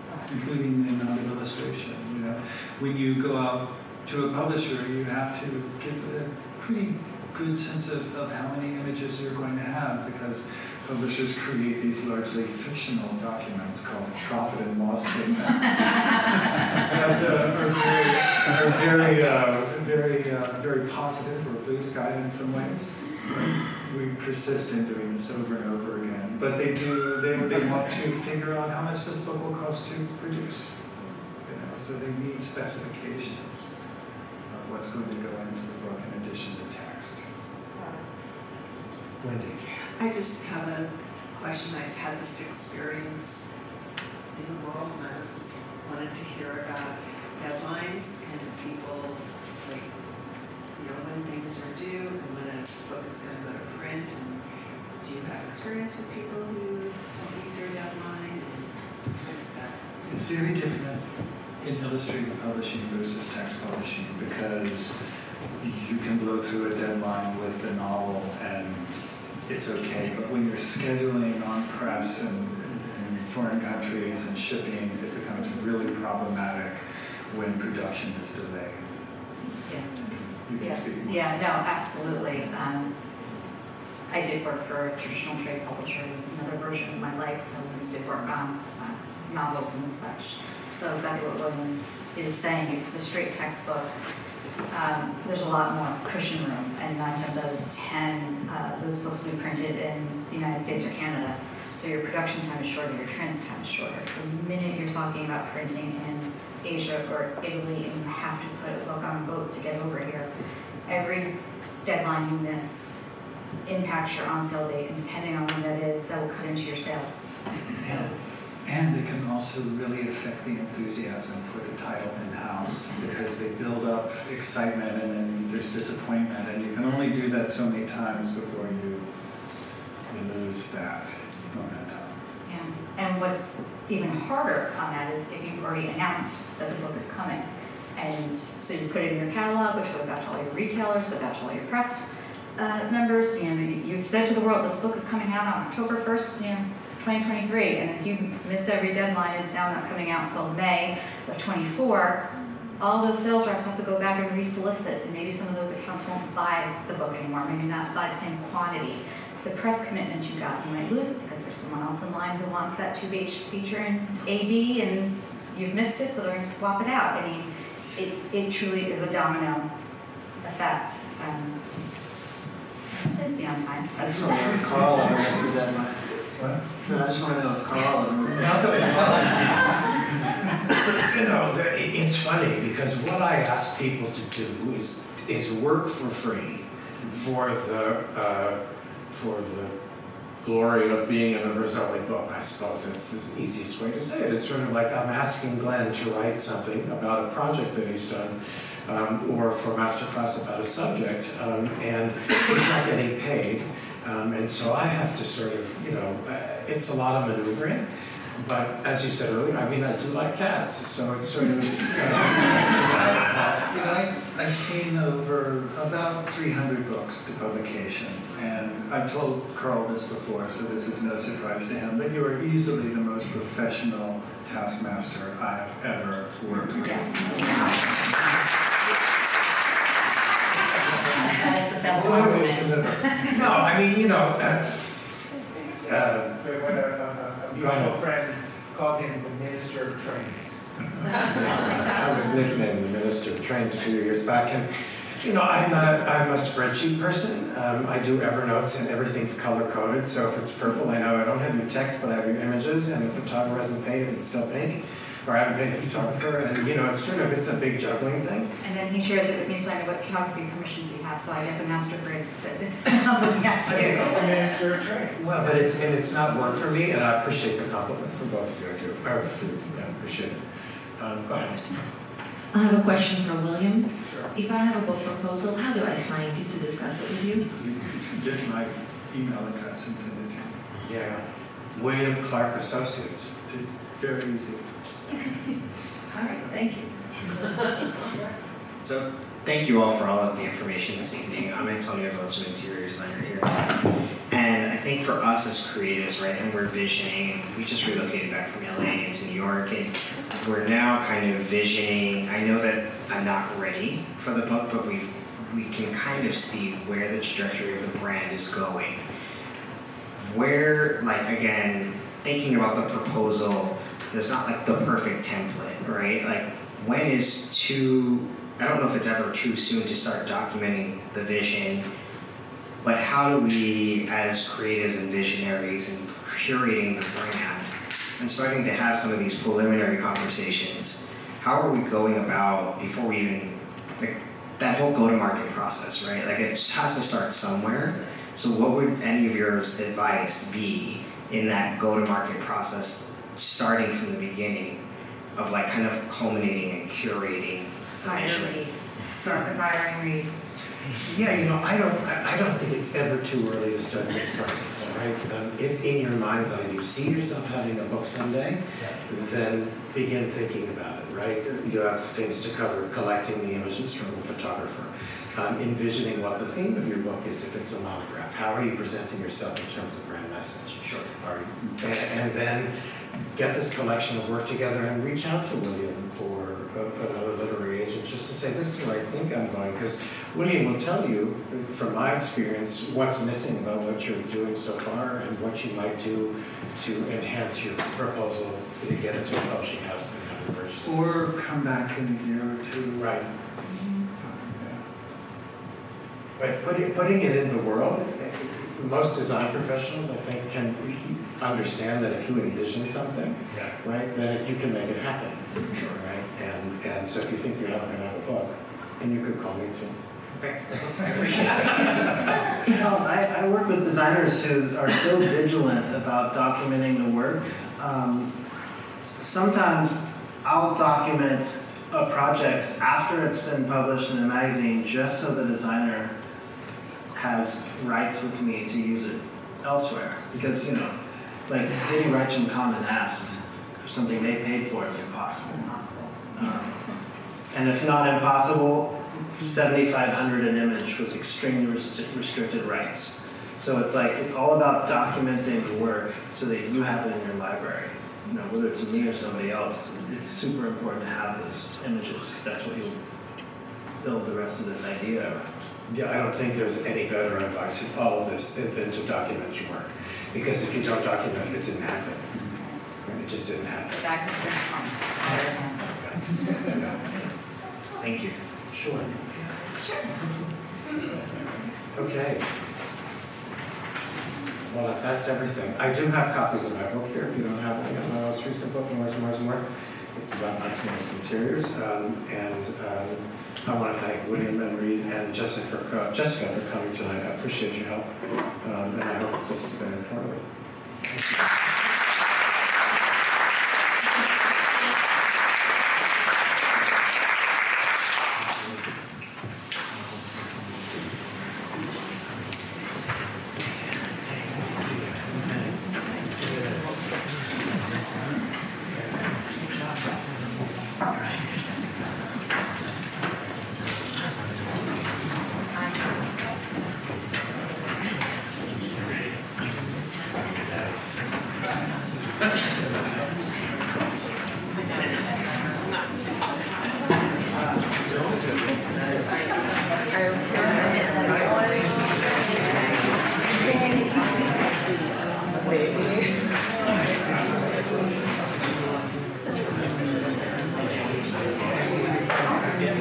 that, including the amount of illustration. When you go out to a publisher, you have to give a pretty good sense of how many images you're going to have, because publishers create these largely fictional documents called profit and loss statements that are very positive or blue sky in some ways. We persist in doing this over and over again. But they want to figure out how much this book will cost to produce. So they need specifications of what's going to go into the book in addition to text. Wendy. I just have a question. I've had this experience in the world, and I just wanted to hear about deadlines and people, when things are due and when a book is going to go to print. And do you have experience with people who don't meet their deadline? And what is that? It's very different in illustrated publishing versus text publishing, because you can blow through a deadline with a novel and it's okay, but when you're scheduling on press and in foreign countries and shipping, it becomes really problematic when production is delayed. Yes. You can Yes. speak more. Yeah, no, absolutely. I did work for a traditional trade publisher in another version of my life, so I used to work on novels and such. So exactly what William is saying, it's a straight textbook. There's a lot more cushion room, and 9 times out of 10, those books will be printed in the United States or Canada. So your production time is shorter, your transit time is shorter. The minute you're talking about printing in Asia or Italy and you have to put a book on a boat to get over here, every deadline you miss impacts your on-sale date, and depending on when that is, that will cut into your sales. So, And it can also really affect the enthusiasm for the title in-house, because they build up excitement and then there's disappointment, and you can only do that so many times before you lose that momentum. yeah. And what's even harder on that is if you've already announced that the book is coming. And so you put it in your catalog, which goes out to all your retailers, goes out to all your press members. You've said to the world, this book is coming out on October 1st, 2023, and if you miss every deadline, it's now not coming out until May of 24, all those sales reps have to go back and re-solicit, and maybe some of those accounts won't buy the book anymore, maybe not buy the same quantity. The press commitments you got, you might lose it because there's someone else in line who wants that 2-page feature in AD, and you've missed it, so they're going to swap it out. I mean, it truly is a domino effect. please be on time. I just want to know if Carl ever missed a deadline. What? So I just want to know if Carl ever missed a Not deadline. You know, it's funny because what I ask people to do is work for free for the glory of being in a Rizzoli book, I suppose. It's the easiest way to say it. It's sort of like I'm asking Glenn to write something about a project that he's done, or for masterclass about a subject, and he's not getting paid. And so I have to sort of, you know, it's a lot of maneuvering. But as you said earlier, I mean, I do like cats, so it's sort of. I've seen over about 300 books to publication, and I've told Carl this before, so this is no surprise to him, but you are easily the most professional taskmaster I've ever worked with. Yes. That is the best compliment. No, I mean, you know, A mutual friend called him the Minister of Trains. I was nicknamed the Minister of Trains a few years back, and you know, I'm a spreadsheet person. I do Evernotes, and everything's color coded. So if it's purple, I know I don't have your text, but I have your images. And if the photographer hasn't paid, it's still pink, or I haven't paid the photographer. And you know, it's a big juggling thing. And then he shares it with me, so I know what photography permissions we have, so I get the master grid that was yes to do. The Minister of Trains. Well, but it's not work for me, and I appreciate the compliment from both of you. I do. I appreciate it. Go ahead. I have a question for William. Sure. If I have a book proposal, how do I find you to discuss it with you? You get my email address and send it to me. Yeah. William Clark Associates. It's very easy. All right, thank you. So, thank you all for all of the information this evening. I'm Antonio Dolce, interior designer here. And I think for us as creatives, right, and we're visioning, we just relocated back from LA into New York, and we're now kind of visioning. I know that I'm not ready for the book, but we can kind of see where the trajectory of the brand is going. Where, like, again, thinking about the proposal, there's not like the perfect template, right? Like, when is too, I don't know if it's ever too soon to start documenting the vision, but how do we, as creatives and visionaries and curating the brand and starting to have some of these preliminary conversations, how are we going about before we even, like, that whole go-to-market process, right? Like, it just has to start somewhere. So what would any of your advice be in that go-to-market process, starting from the beginning of, like, kind of culminating and curating the vision? Hire Reid. Start with hiring Reid. Yeah, you know, I don't think it's ever too early to start this process, right? If in your mind's eye you see yourself having a book someday, then begin thinking about it, right? You have things to cover, collecting the images from the photographer, envisioning what the theme of your book is if it's a monograph. How are you presenting yourself in terms of brand message? Sure. And then get this collection of work together and reach out to William or another literary agent just to say, this is where I think I'm going. Because William will tell you, from my experience, what's missing about what you're doing so far and what you might do to enhance your proposal to get into a publishing house and have it purchased. Or come back in a year or two. Right. Yeah. But putting it in the world, most design professionals, I think, can understand that if you envision something, right, that you can make it happen. Sure. Right? And so if you think you're not going to have a book, and you could call me too. Okay, I appreciate that. You know, I work with designers who are so vigilant about documenting the work. Sometimes I'll document a project after it's been published in a magazine just so the designer has rights with me to use it elsewhere. Because, you know, like getting rights from Condé Nast for something they paid for is impossible. And if not impossible, 7,500 an image with extremely restricted rights. So it's like, it's all about documenting the work so that you have it in your library. You know, whether it's me or somebody else, it's super important to have those images because that's what you'll build the rest of this idea around. Yeah, I don't think there's any better advice in all of this than to document your work. Because if you don't document it, it didn't happen. It just didn't happen. That's a good point. Thank you. Sure. Sure. Okay. Well, if that's everything, I do have copies of my book here, if you don't have any of my most recent book, More. It's about maximized interiors, I want to thank William and Reid and Jessica for coming tonight. I appreciate your help, and I hope this has been informative.